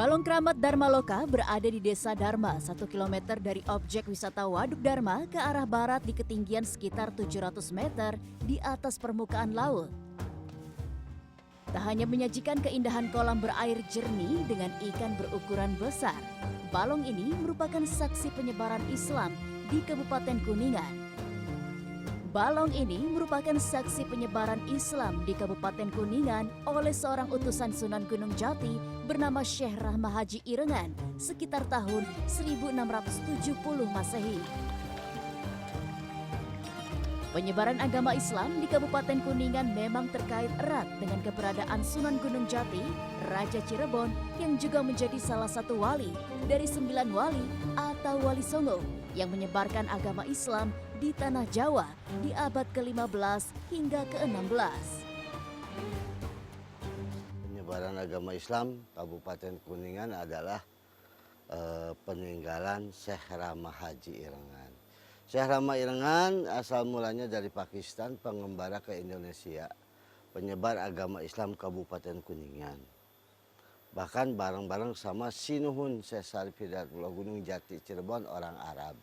Balong Keramat Dharma Loka berada di Desa Dharma, 1 km dari objek wisata Waduk Dharma ke arah barat di ketinggian sekitar 700 meter di atas permukaan laut. Tak hanya menyajikan keindahan kolam berair jernih dengan ikan berukuran besar, balong ini merupakan saksi penyebaran Islam di Kabupaten Kuningan. Balong ini merupakan saksi penyebaran Islam di Kabupaten Kuningan oleh seorang utusan Sunan Gunung Jati bernama Syekh Rahmah Haji Irengan sekitar tahun 1670 Masehi. Penyebaran agama Islam di Kabupaten Kuningan memang terkait erat dengan keberadaan Sunan Gunung Jati, Raja Cirebon yang juga menjadi salah satu wali dari 9 wali atau Wali Songo yang menyebarkan agama Islam di tanah Jawa di abad ke-15 hingga ke-16. Penyebaran agama Islam Kabupaten Kuningan adalah peninggalan Syekh Rahmah Haji Irengan. Syekh Rahmah Irengan asal mulanya dari Pakistan, pengembara ke Indonesia, penyebar agama Islam Kabupaten Kuningan. Bahkan bareng-bareng sama Sinuhun Syekh Sarif Hidayatullah Gunung Jati Cirebon, orang Arab.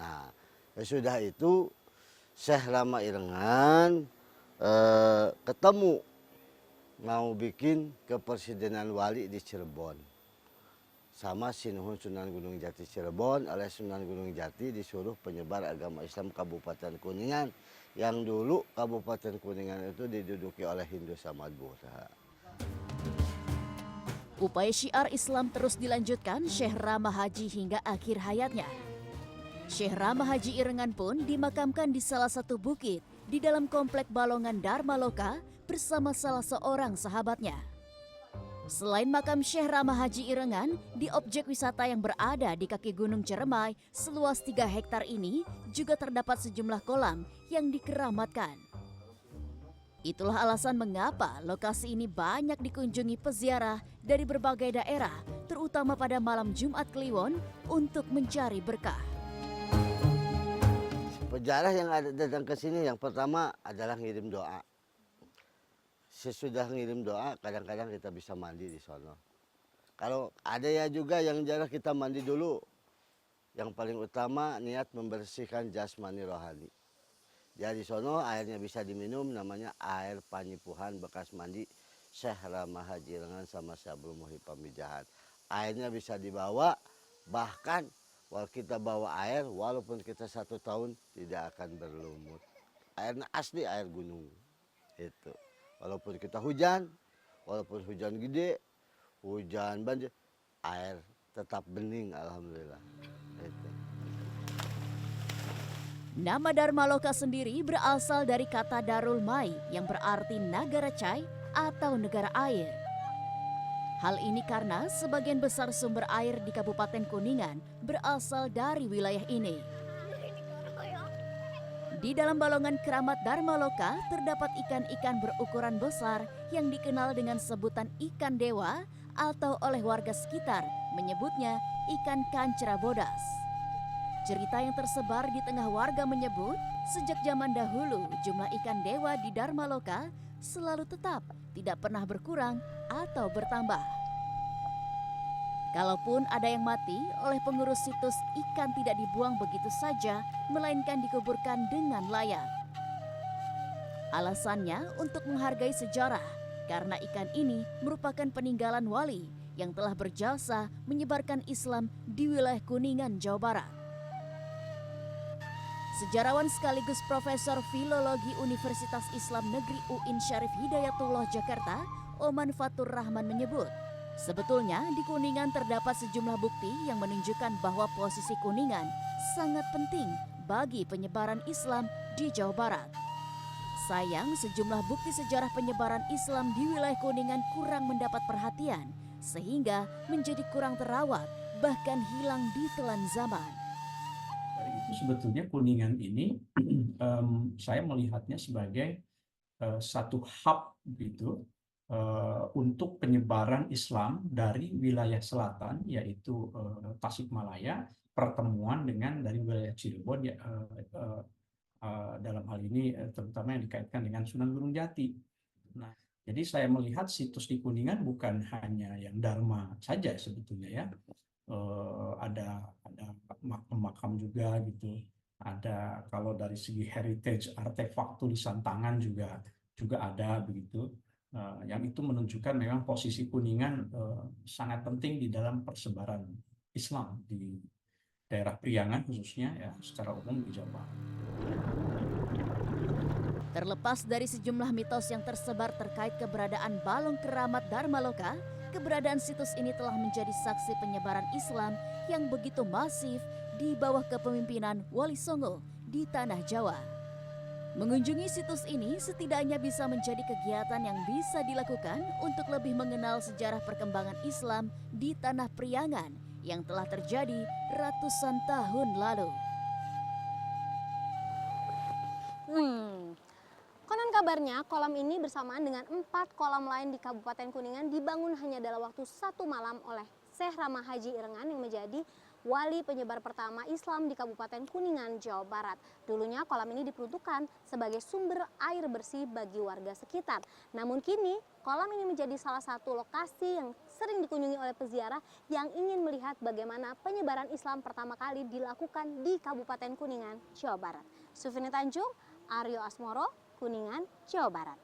Nah, sudah itu Syekh Rahmah Irengan ketemu mau bikin kepresidenan wali di Cirebon. Sama Sinuhun Sunan Gunung Jati Cirebon oleh Sunan Gunung Jati disuruh penyebar agama Islam Kabupaten Kuningan. Yang dulu Kabupaten Kuningan itu diduduki oleh Hindu Samadbura. Upaya syiar Islam terus dilanjutkan Syekh Rahmah Haji hingga akhir hayatnya. Syekh Rahmah Haji Irengan pun dimakamkan di salah satu bukit di dalam komplek Balongan Dharma Loka bersama salah seorang sahabatnya. Selain makam Syekh Rahmah Haji Irengan, di objek wisata yang berada di kaki Gunung Ciremai seluas 3 hektar ini juga terdapat sejumlah kolam yang dikeramatkan. Itulah alasan mengapa lokasi ini banyak dikunjungi peziarah dari berbagai daerah, terutama pada malam Jumat Kliwon untuk mencari berkah. Peziarah yang datang ke sini yang pertama adalah ngirim doa. Sesudah ngirim doa, kadang-kadang kita bisa mandi di sono. Kalau ada ya juga yang jarang kita mandi dulu. Yang paling utama niat membersihkan jasmani rohani. Jadi sono airnya bisa diminum, namanya air panyipuhan bekas mandi Syekh Rahmah Haji Irengan sama Syabul Muhyi Pamijahan. Airnya bisa dibawa, bahkan kalau kita bawa air, walaupun kita 1 tahun tidak akan berlumut. Airnya asli air gunung. Itu. Walaupun kita hujan, walaupun hujan gede, hujan banjir, air tetap bening, alhamdulillah. Itu. Nama Dharma Loka sendiri berasal dari kata Darul Mai yang berarti Nagara Cai atau negara air. Hal ini karena sebagian besar sumber air di Kabupaten Kuningan berasal dari wilayah ini. Di dalam balongan Keramat Dharma Loka terdapat ikan-ikan berukuran besar yang dikenal dengan sebutan ikan dewa atau oleh warga sekitar menyebutnya ikan kancera bodas. Cerita yang tersebar di tengah warga menyebut sejak zaman dahulu jumlah ikan dewa di Dharma Loka selalu tetap, tidak pernah berkurang atau bertambah. Kalaupun ada yang mati, oleh pengurus situs ikan tidak dibuang begitu saja, melainkan dikuburkan dengan layak. Alasannya untuk menghargai sejarah, karena ikan ini merupakan peninggalan wali yang telah berjasa menyebarkan Islam di wilayah Kuningan, Jawa Barat. Sejarawan sekaligus Profesor Filologi Universitas Islam Negeri UIN Syarif Hidayatullah Jakarta, Oman Fatur Rahman menyebut, sebetulnya di Kuningan terdapat sejumlah bukti yang menunjukkan bahwa posisi Kuningan sangat penting bagi penyebaran Islam di Jawa Barat. Sayang, sejumlah bukti sejarah penyebaran Islam di wilayah Kuningan kurang mendapat perhatian, sehingga menjadi kurang terawat, bahkan hilang di telan zaman. Dari itu sebetulnya Kuningan ini saya melihatnya sebagai satu hub gitu, untuk penyebaran Islam dari wilayah selatan, yaitu Tasikmalaya, pertemuan dengan dari wilayah Cirebon, dalam hal ini terutama yang dikaitkan dengan Sunan Gunung Jati. Nah, Jadi saya melihat situs di Kuningan bukan hanya yang Dharma saja sebetulnya ya. Ada makam-makam juga gitu. Ada kalau dari segi heritage artefak tulisan tangan juga ada begitu. Yang itu menunjukkan memang posisi Kuningan sangat penting di dalam persebaran Islam di daerah Priangan khususnya ya secara umum di Jawa Barat. Terlepas dari sejumlah mitos yang tersebar terkait keberadaan balong keramat Dharmaloka, keberadaan situs ini telah menjadi saksi penyebaran Islam yang begitu masif di bawah kepemimpinan Wali Songo di Tanah Jawa. Mengunjungi situs ini setidaknya bisa menjadi kegiatan yang bisa dilakukan untuk lebih mengenal sejarah perkembangan Islam di Tanah Priangan yang telah terjadi ratusan tahun lalu. Konon kabarnya kolam ini bersamaan dengan 4 kolam lain di Kabupaten Kuningan dibangun hanya dalam waktu 1 malam oleh Syekh Rama Haji Irengan yang menjadi wali penyebar pertama Islam di Kabupaten Kuningan, Jawa Barat. Dulunya kolam ini diperuntukkan sebagai sumber air bersih bagi warga sekitar. Namun kini kolam ini menjadi salah satu lokasi yang sering dikunjungi oleh peziarah yang ingin melihat bagaimana penyebaran Islam pertama kali dilakukan di Kabupaten Kuningan, Jawa Barat. Sufini Tanjung, Aryo Asmoro, Kuningan, Jawa Barat.